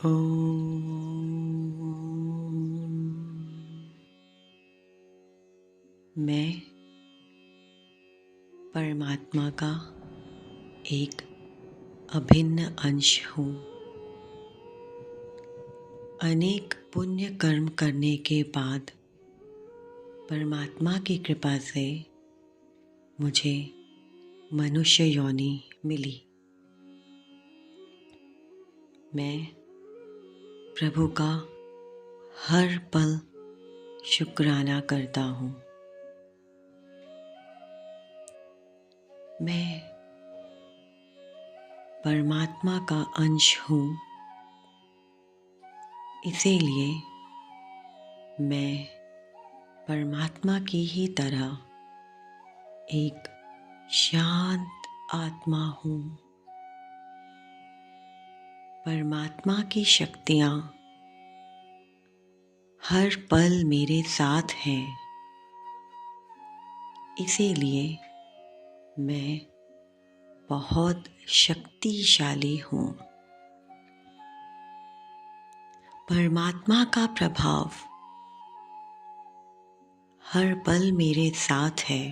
मैं परमात्मा का एक अभिन्न अंश हूँ। अनेक पुण्य कर्म करने के बाद परमात्मा की कृपा से मुझे मनुष्य योनि मिली। मैं प्रभु का हर पल शुक्राना करता हूँ। मैं परमात्मा का अंश हूँ, इसीलिए मैं परमात्मा की ही तरह एक शांत आत्मा हूँ। परमात्मा की शक्तियाँ हर पल मेरे साथ हैं, इसीलिए मैं बहुत शक्तिशाली हूँ। परमात्मा का प्रभाव हर पल मेरे साथ है,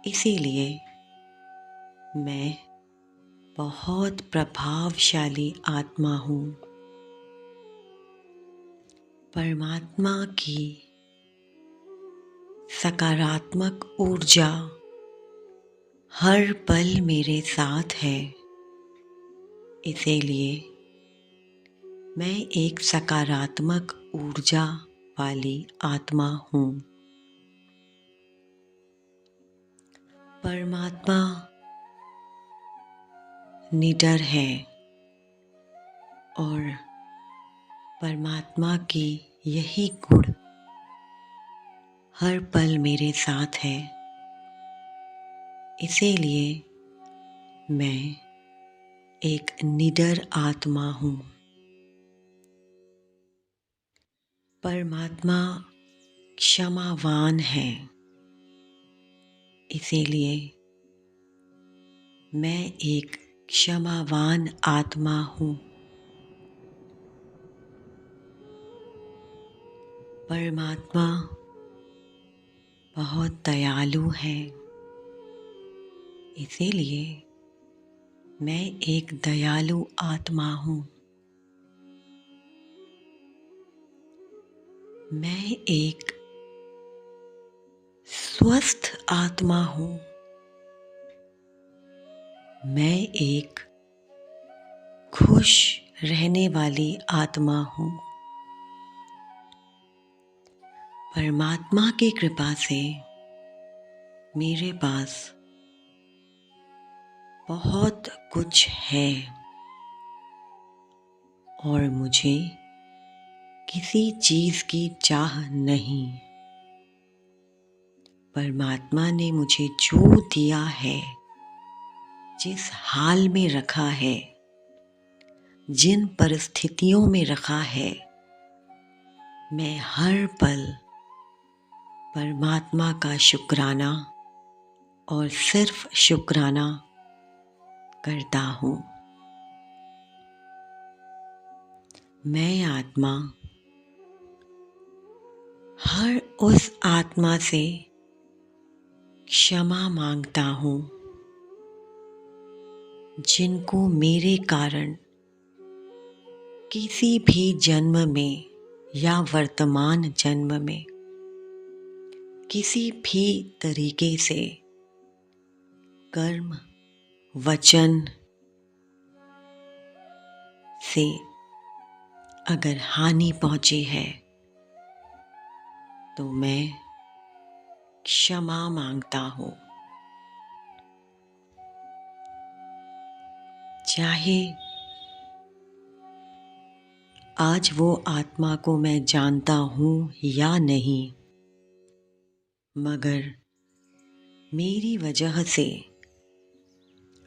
इसीलिए मैं बहुत प्रभावशाली आत्मा हूँ। परमात्मा की सकारात्मक ऊर्जा हर पल मेरे साथ है, इसीलिए मैं एक सकारात्मक ऊर्जा वाली आत्मा हूँ। परमात्मा निडर है और परमात्मा की यही गुण हर पल मेरे साथ है, इसीलिए मैं एक निडर आत्मा हूँ। परमात्मा क्षमावान है, इसीलिए मैं एक क्षमावान आत्मा हूँ। परमात्मा बहुत दयालु है, इसीलिए मैं एक दयालु आत्मा हूँ। मैं एक स्वस्थ आत्मा हूँ। मैं एक खुश रहने वाली आत्मा हूँ। परमात्मा की कृपा से मेरे पास बहुत कुछ है और मुझे किसी चीज़ की चाह नहीं। परमात्मा ने मुझे जो दिया है, जिस हाल में रखा है, जिन परिस्थितियों में रखा है, मैं हर पल परमात्मा का शुक्राना और सिर्फ शुक्राना करता हूँ। मैं आत्मा हर उस आत्मा से क्षमा मांगता हूँ जिनको मेरे कारण किसी भी जन्म में या वर्तमान जन्म में किसी भी तरीके से कर्म वचन से अगर हानि पहुंची है तो मैं क्षमा मांगता हूँ। चाहे आज वो आत्मा को मैं जानता हूँ या नहीं, मगर मेरी वजह से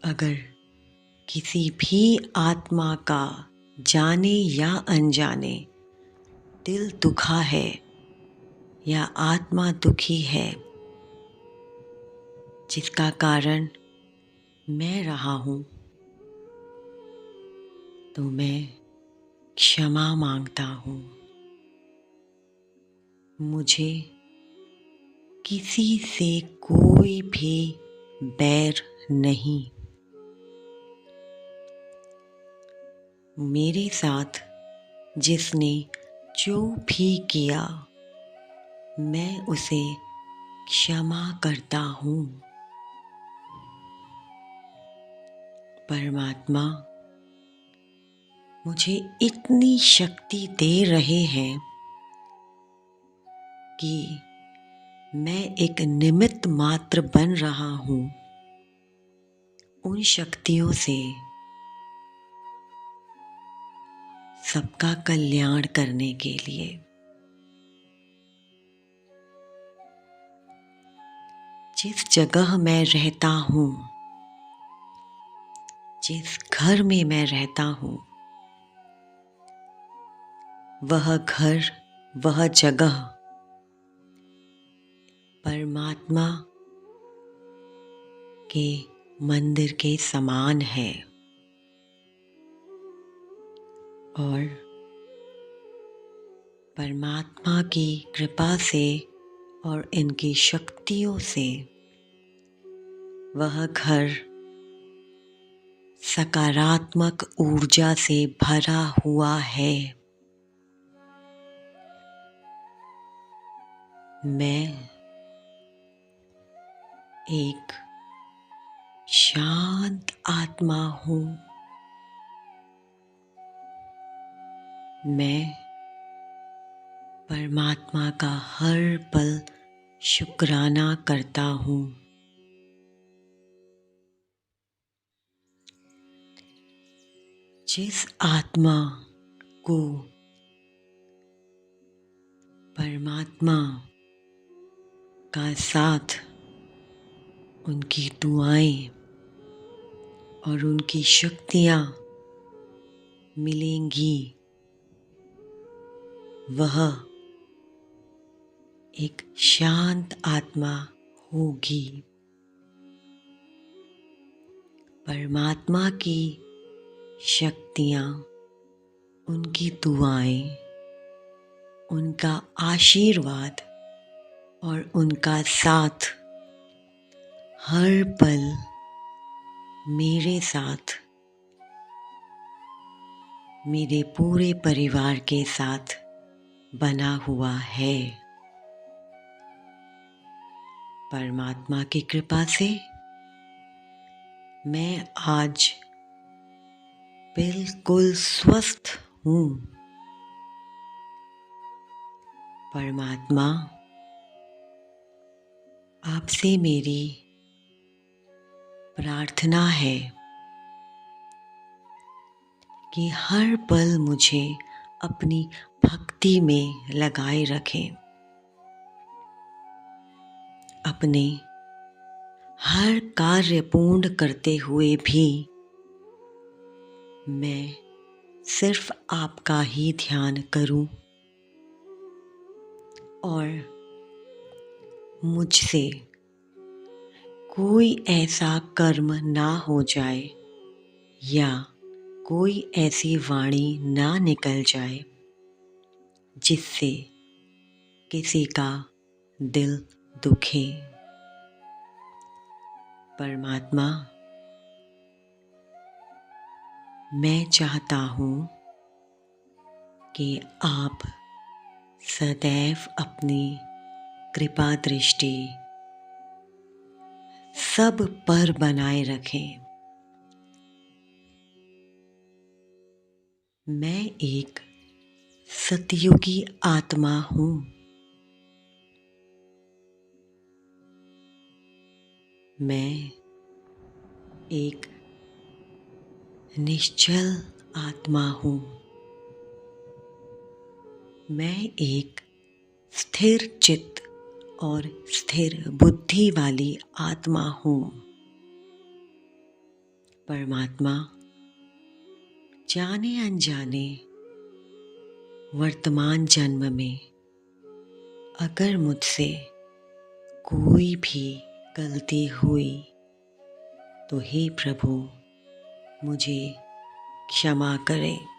अगर किसी भी आत्मा का जाने या अनजाने दिल दुखा है या आत्मा दुखी है, जिसका कारण मैं रहा हूँ, तो मैं क्षमा मांगता हूँ। मुझे किसी से कोई भी बैर नहीं। मेरे साथ जिसने जो भी किया मैं उसे क्षमा करता हूँ। परमात्मा मुझे इतनी शक्ति दे रहे हैं कि मैं एक निमित्त मात्र बन रहा हूँ उन शक्तियों से सबका कल्याण करने के लिए। जिस जगह मैं रहता हूँ, जिस घर में मैं रहता हूँ, वह घर, वह जगह परमात्मा के मंदिर के समान है। और परमात्मा की कृपा से और इनकी शक्तियों से वह घर सकारात्मक ऊर्जा से भरा हुआ है। मैं एक शांत आत्मा हूँ। मैं परमात्मा का हर पल शुक्राना करता हूँ। जिस आत्मा को परमात्मा का साथ, उनकी दुआएं और उनकी शक्तियाँ मिलेंगी, वह एक शांत आत्मा होगी। परमात्मा की शक्तियाँ, उनकी दुआएं, उनका आशीर्वाद और उनका साथ हर पल मेरे साथ, मेरे पूरे परिवार के साथ बना हुआ है। परमात्मा की कृपा से मैं आज बिल्कुल स्वस्थ हूँ। परमात्मा आपसे मेरी प्रार्थना है कि हर पल मुझे अपनी भक्ति में लगाए रखें। अपने हर कार्य पूर्ण करते हुए भी मैं सिर्फ आपका ही ध्यान करूं और मुझसे कोई ऐसा कर्म ना हो जाए या कोई ऐसी वाणी ना निकल जाए जिससे किसी का दिल दुखे। परमात्मा मैं चाहता हूँ कि आप सदैव अपनी कृपा दृष्टि सब पर बनाए रखें। मैं एक सतयुगी आत्मा हूँ। मैं एक निश्चल आत्मा हूँ। मैं एक स्थिर चित्त और स्थिर बुद्धि वाली आत्मा हूँ। परमात्मा जाने अनजाने वर्तमान जन्म में अगर मुझसे कोई भी गलती हुई तो हे प्रभु मुझे क्षमा करें।